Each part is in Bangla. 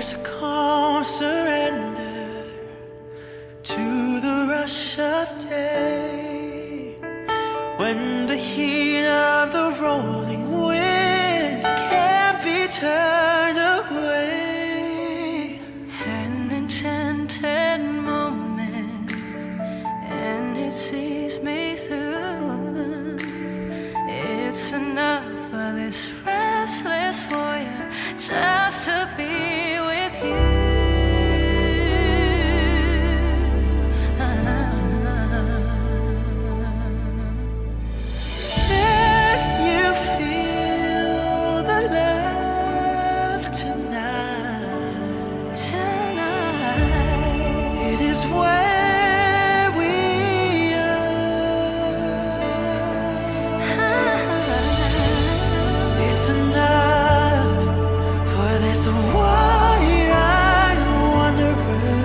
There's a calm surrender to the rush of day, when the heat of the rolling wind can't be turned away. An enchanted moment, and it sees me through. It's enough for this restless warrior just to be with you. Can you feel the love tonight? Tonight, it is where we are. It's enough for this wide-eyed wanderer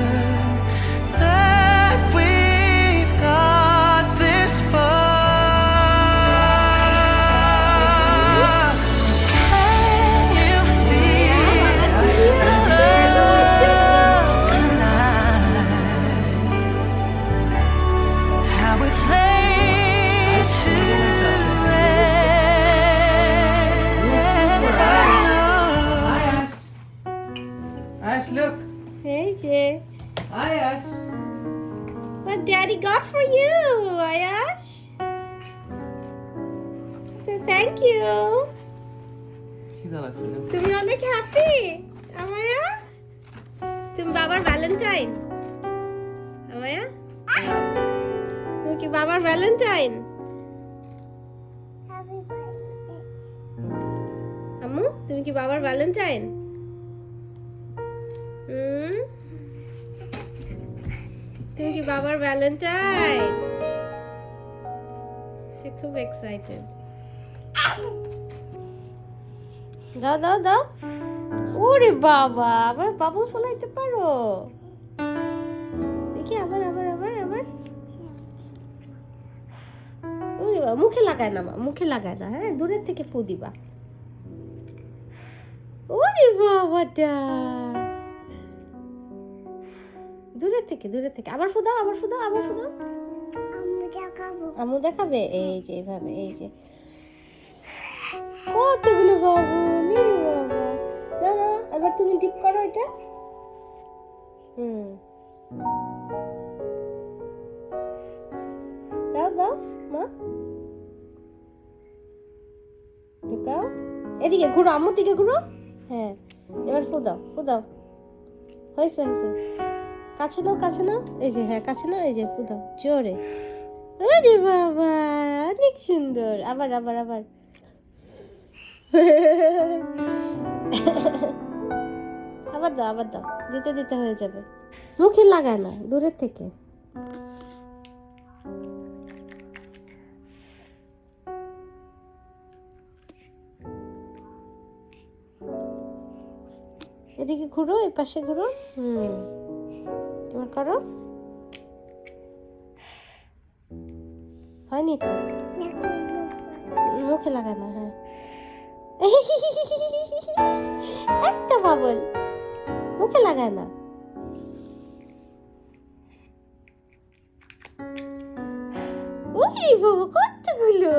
that we've got this far. Can you feel the love tonight? How it's laid to Ash, look. Hey, Jay. Hi, Ash. What Daddy got for you, Ayash? Say thank you. খিদা লাগছে না? তুমি অনেক হ্যাপি, আমায়া? তুমি বাবার ভ্যালেন্টাইন, আমায়া? তুমি কি বাবার ভ্যালেন্টাইন? আম্মু, তুমি কি বাবার ভ্যালেন্টাইন? তুমি কি বাবার ভ্যালেন্টাইন? সে খুব এক্সাইটেড। দাও দাও দাও। ওরে বাবা, আবার বাবল ফলাইতে পারো? দেখি আবার আবার আবার আবার। ওরে বাবা, মুখে লাগায় না মা, মুখে লাগায় না, হ্যাঁ দূরের থেকে ফু দিবা। ওরে বাবাটা, দূরের থেকে আবার ফু দাও, আবার ফু দাও, আবার ফু দাও। আম্মু দেখাবে, এই যে এইভাবে, এই যে কতগুলো বাবু, মেরে বাবা। না না, এবার তুমি ডিপ করো এটা। দাও দাও মা, ঢুকাও। এদিকে ঘুরো, আম্মুর দিকে ঘুরো। হ্যাঁ, এবার ফু দাও, ফু দাও। হয়েছে হয়েছে, কাছে নাও, কাছে নাও, এই যে, হ্যাঁ কাছে নাও, এই যে ফু দাও জোরে। আরে বাবা, অনেক সুন্দর। আবার আবার আবার। আবার দাও, আবার দাও, দিতে দিতে হয়ে যাবে। মুখে লাগায় না, দূরের থেকে। এদিকে ঘুরো, এই পাশে ঘুরো। এবার করো। হয়নি তো, মুখে লাগায় না। হ্যাঁ, একটা বাবল, মুখে লাগায় না। ওরে বাবা, কতগুলো!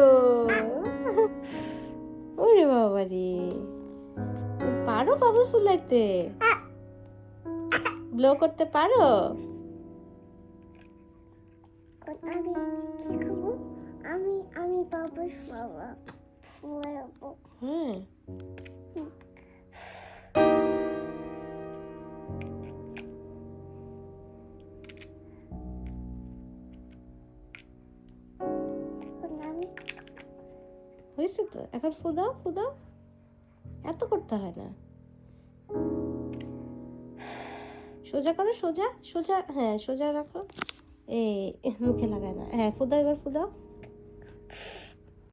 ওরে বাবা রে, পারো বাবু ফুলাইতে? ব্লো করতে পারো? আমি কি করবো? আমি বাবা ফুলাবো। হ্যাঁ, হয়েছে তো, এখন ফু দাও, ফু দাও। এত করতে হয় না। সোজা করো, সোজা সোজা, হ্যাঁ সোজা রাখো। এই মুখে লাগায় না। হ্যাঁ ফু দাও, এবার ফু দাও।